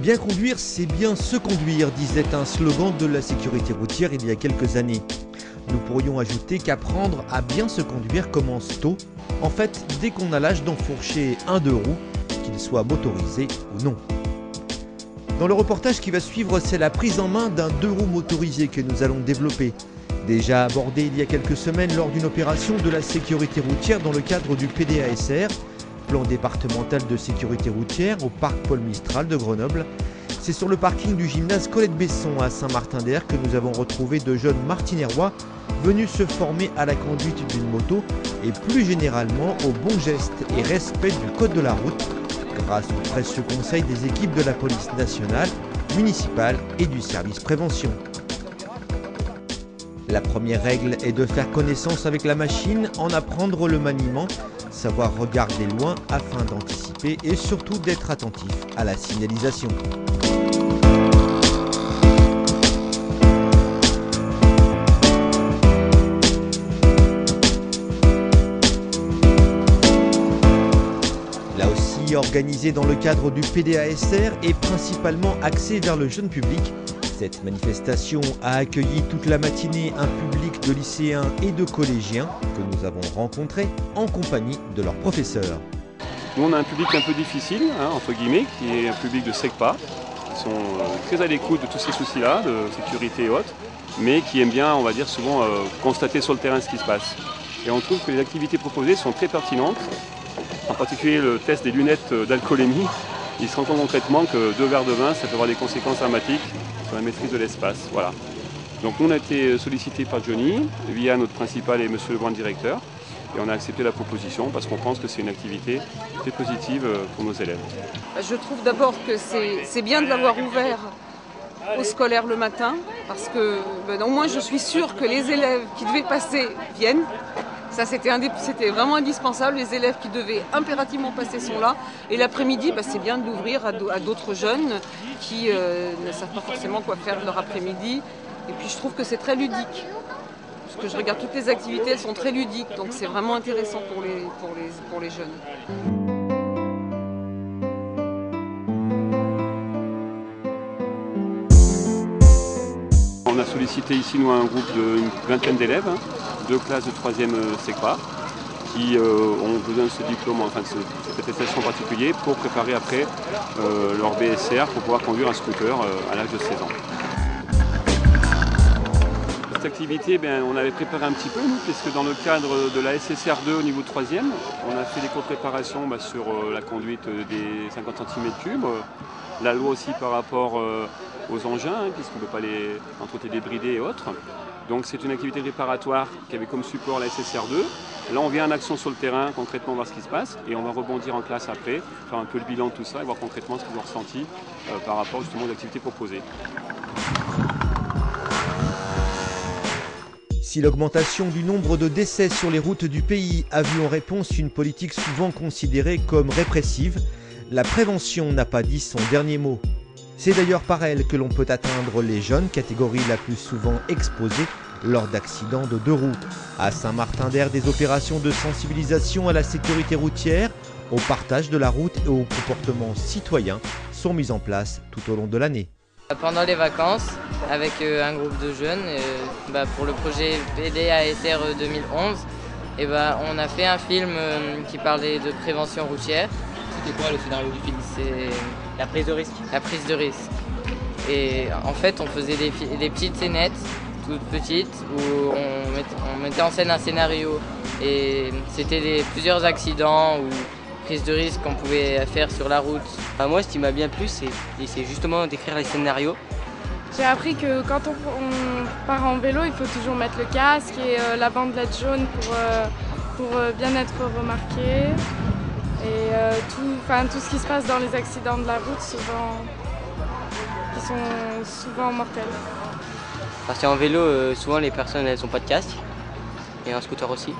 Bien conduire, c'est bien se conduire, disait un slogan de la sécurité routière il y a quelques années. Nous pourrions ajouter qu'apprendre à bien se conduire commence tôt, en fait dès qu'on a l'âge d'enfourcher un deux roues, qu'il soit motorisé ou non. Dans le reportage qui va suivre, c'est la prise en main d'un deux roues motorisé que nous allons développer. Déjà abordé il y a quelques semaines lors d'une opération de la sécurité routière dans le cadre du PDASR, plan départemental de sécurité routière au parc Paul Mistral de Grenoble. C'est sur le parking du gymnase Colette-Besson à Saint-Martin-d'Air que nous avons retrouvé de jeunes martinérois venus se former à la conduite d'une moto et plus généralement au bon geste et respect du code de la route grâce au précieux conseil des équipes de la police nationale, municipale et du service prévention. La première règle est de faire connaissance avec la machine, en apprendre le maniement, savoir regarder loin afin d'anticiper et surtout d'être attentif à la signalisation. Là aussi, organisé dans le cadre du PDASR et principalement axé vers le jeune public, cette manifestation a accueilli toute la matinée un public de lycéens et de collégiens que nous avons rencontrés en compagnie de leurs professeurs. Nous on a un public un peu difficile, entre guillemets, qui est un public de SECPA, qui sont très à l'écoute de tous ces soucis-là, de sécurité et autres, mais qui aiment bien, on va dire souvent, constater sur le terrain ce qui se passe. Et on trouve que les activités proposées sont très pertinentes, en particulier le test des lunettes d'alcoolémie. Il se rend compte concrètement que 2 verres de vin, ça peut avoir des conséquences dramatiques sur la maîtrise de l'espace. Voilà. Donc nous, on a été sollicité par Johnny, via notre principal et monsieur le grand directeur, et on a accepté la proposition parce qu'on pense que c'est une activité très positive pour nos élèves. Je trouve d'abord que c'est bien de l'avoir ouvert aux scolaires le matin, parce que au moins je suis sûre que les élèves qui devaient passer viennent. Ça, c'était vraiment indispensable. Les élèves qui devaient impérativement passer sont là. Et l'après-midi, c'est bien de l'ouvrir à d'autres jeunes qui ne savent pas forcément quoi faire de leur après-midi. Et puis je trouve que c'est très ludique. Parce que je regarde toutes les activités, elles sont très ludiques. Donc c'est vraiment intéressant pour les jeunes. On a sollicité ici nous un groupe d'une vingtaine d'élèves, 2 classes de 3e SECPA, qui ont besoin de ce diplôme, enfin de cette attestation en particulier, pour préparer après leur BSR pour pouvoir conduire un scooter à l'âge de 16 ans. Cette activité, on avait préparé un petit peu, nous, puisque dans le cadre de la SSR2 au niveau 3e, on a fait des cours de préparation sur la conduite des 50 cm3, la loi aussi par rapport aux engins, puisqu'on ne peut pas les entretenir débridés et autres. Donc c'est une activité réparatoire qui avait comme support la SSR2. Là on vient en action sur le terrain, concrètement voir ce qui se passe, et on va rebondir en classe après, faire un peu le bilan de tout ça et voir concrètement ce qu'ils ont ressenti par rapport justement aux activités proposées. Si l'augmentation du nombre de décès sur les routes du pays a vu en réponse une politique souvent considérée comme répressive, la prévention n'a pas dit son dernier mot. C'est d'ailleurs par elle que l'on peut atteindre les jeunes, catégorie la plus souvent exposée lors d'accidents de deux roues. À Saint-Martin-d'Air, des opérations de sensibilisation à la sécurité routière, au partage de la route et au comportement citoyen sont mises en place tout au long de l'année. Pendant les vacances, avec un groupe de jeunes, pour le projet PDASR 2011, on a fait un film qui parlait de prévention routière. C'était quoi le scénario du film? C'est la prise de risque. La prise de risque. Et en fait, on faisait des petites scénettes, toutes petites, où on mettait en scène un scénario. Et c'était plusieurs accidents ou prises de risque qu'on pouvait faire sur la route. Moi, ce qui m'a bien plu, c'est justement d'écrire les scénarios. J'ai appris que quand on part en vélo, il faut toujours mettre le casque et la bandelette jaune pour bien être remarqué. Et tout ce qui se passe dans les accidents de la route, qui sont souvent mortels. Parce qu'en vélo, souvent les personnes elles n'ont pas de casque, et en scooter aussi.